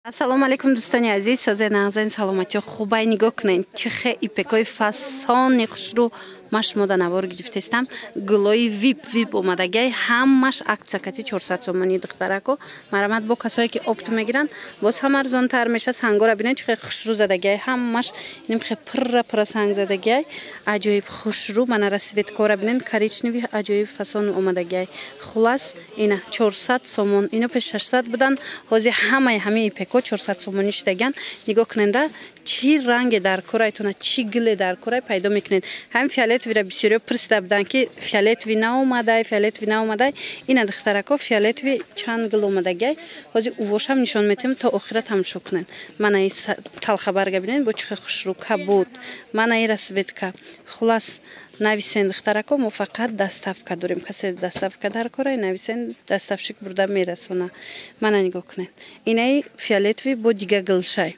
Ассалому алейкум дӯстони азиз, созаи нағзаи саломатӣ хубай нигоҳ кунед. Чихе ипекои фасони хушрӯ ма шумода навор гирифтестам. Гулои вип омадагай ҳамаш акцияти 400 сомонӣ духтарако. Марамат бо касое ки опт мегиранд, боз ҳам арзонтар меша. Сангора бинед чихе хушрӯ задагай ҳамаш нимхе пурра санг задагай. Аҷоиб хушрӯ мана расветкора бинед коричневи аҷоиб фасон омадагай. Хулас ина 400 сомон. Ино пеш 600 будан. Ҳозир ҳамаи ипек 400 сомонӣ шудагаан. Нигоҳ куненда чӣ ранге дар корайтона, чӣ гиле дар корай пайдо мекунед. Ҳам фиолетовиро бисёриё пурсида буданд ки фиолетови наомадай. Ина духтарако фиолетови чанд гил омадагай. Ҳозир увошам нишон метем то охира тамошо кунед. Мана ин талхабарга бинед бо чихе хушрӯ кабуд. Мана ин расветка. Хулас нависен духтарако, мо фақат доставка дорем. Касе доставка дар корай нависен, доставщик бурда мерасона. Мана нигоҳ кунед. Инаи фиолетови бо дига гилшай.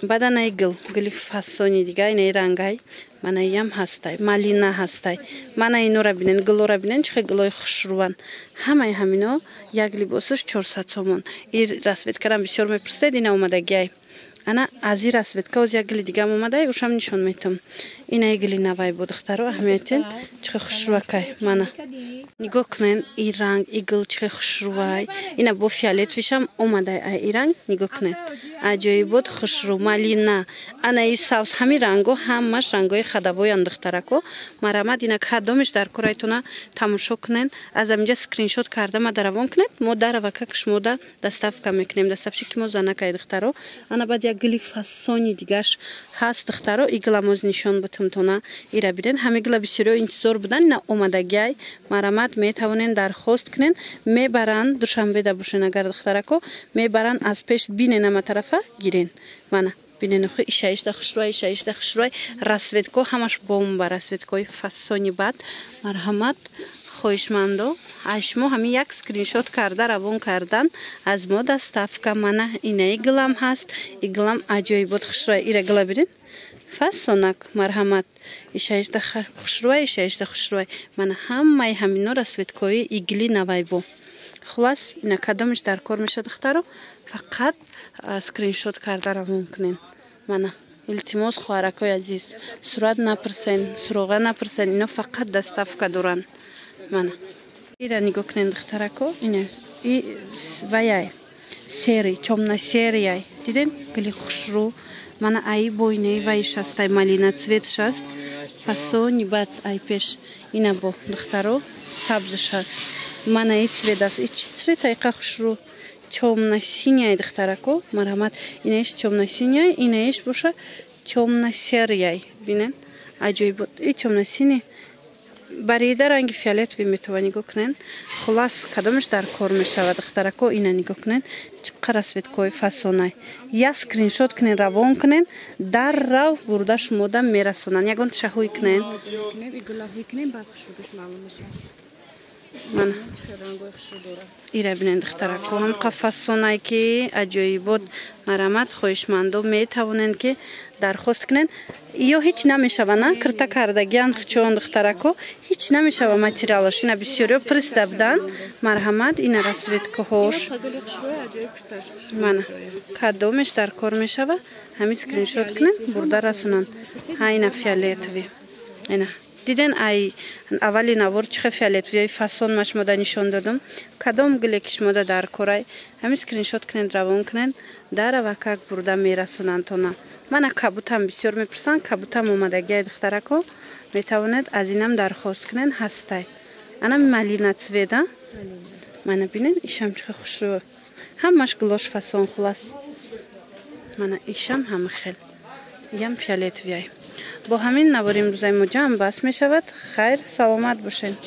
Баъдан ай гили фасони дига инаи рангай. Мана ям ҳастай, малина ҳастай. Мана инора бинен, гилора бинен чихе гилои хушрӯван. Ҳамаи ҳамино як либосаш 400 сомон. Ин расветкарам бисёр мепурсидед, ина омадагай. Ана аз ин расветка оз як гили дигам омадай, ушам нишон метам. Ина гили навай бо духтаро аҳамиятен чихе хушрӯвакай. Мана нигоҳ кунед ин ранг, ин гил чихе хушрӯвай. Ина бо фиолетовишам омадай ай ин ранг. Нигоҳ кунед. Аҷоибот хушрӯ, малина. Ана ин савз ҳамин ранго ҳамаш рангои хадавоянд духтарако. Марамат ина кадомиш дар корайтона тамошо кунед. Аз аминҷа скриншот карда ма даравон кунед. Мо дарава как шумода доставка мекунем. Доставщики мо занакай духтаро. Ана баъд як гили фасони дигаш ҳаст духтаро. Ин гила моз нишон бутамтона ира биден. Ҳами гила бисёриё интизор будан. Ина омадагай. Марамат метавонен дархост кунен. Мебаранд душанбеда бошен агар духтарако. Мебаранд аз пеш бинен ама тарафа гирен. Мана бинен ху ишаишта хушрӯвай расветко ҳамаш бомба расветкои фасони бад. Марҳамат хоҳишмандо ашмо ҳами як скриншот карда равон кардан аз мо доставка. Мана инаи гилам ҳаст. И гилам аҷоибот хушрӯвай. Ира гила бинед фасонак. Марҳамат ишаишта хушрӯвай. Мана ҳамаи ҳамино расветкои и гили навай бо. Хулас ина кадомиш дар кор меша духтаро фақат скриншот карда равон кунен. Мана илтимос хоҳаракои азиз, сурат напурсен, суроға напурсен, ино фақат доставка доранд. Мана ира нигоҳ кунен духтарако. Ина и ваяй сери, темно серияй. Диден гили хушрӯ. Мана ай бойнаи вайш ҳастай, малина цвет шаст. Фасони бад ай пеш. Ина бо духтаро сабзш ҳаст. Мана ин цвет аст. И чи цвет ай қа хушрӯ. Темно-синяй духтарако. Марҳамат инаиш темно-синяй, инаиш боша темно-серияй. Бинен аҷоибот. И темно-синий барида ранги фиолетови метава. нигоҳ кунен. Хулас кадомиш дар кор мешавад духтарако. ина нигоҳ кунен чиқа расветкои фасонай. Я скриншот кунен равон кунен даррав бурда шумода мерасонанд. ягон тишаҳӯй кунен. Мана ира бинен духтарако ҳамқа фасонай ки аҷоибот. марамат хоҳишмандо метавонен ки дархост кунен. ё ҳеҷ намешава на кирта кардагиан хчон духтарако ҳеҷ намешава материалаш. ина бисёриё пурсида буданд. марҳамат ина расветкаҳош. Мана кадомеш дар кор мешава ҳамин скриншот кунен бурда расонанд. ҳа ина фиолетови. ина диден ай аввали навор чихе фиолетовиёи фасон ма шумода нишон додам. Кадом гиле ки шумода дар корай ҳамин скриншот кунен равон кунен дарава как бурда мерасонанд тона. Мана кабутам бисёр мепурсанд. Кабутам омадагиай духтарако. метавонед аз инам дархост кунен ҳастай. ана малина цведа. Мана бинен ишам чихе хушрӯ. ҳамаш гилош фасон хулас. Мана ишам ҳама хел. ям фиолетовиай. бо ҳамин навори имрӯзаи мо ҷамъ бас мешавад. хайр саломат бошед.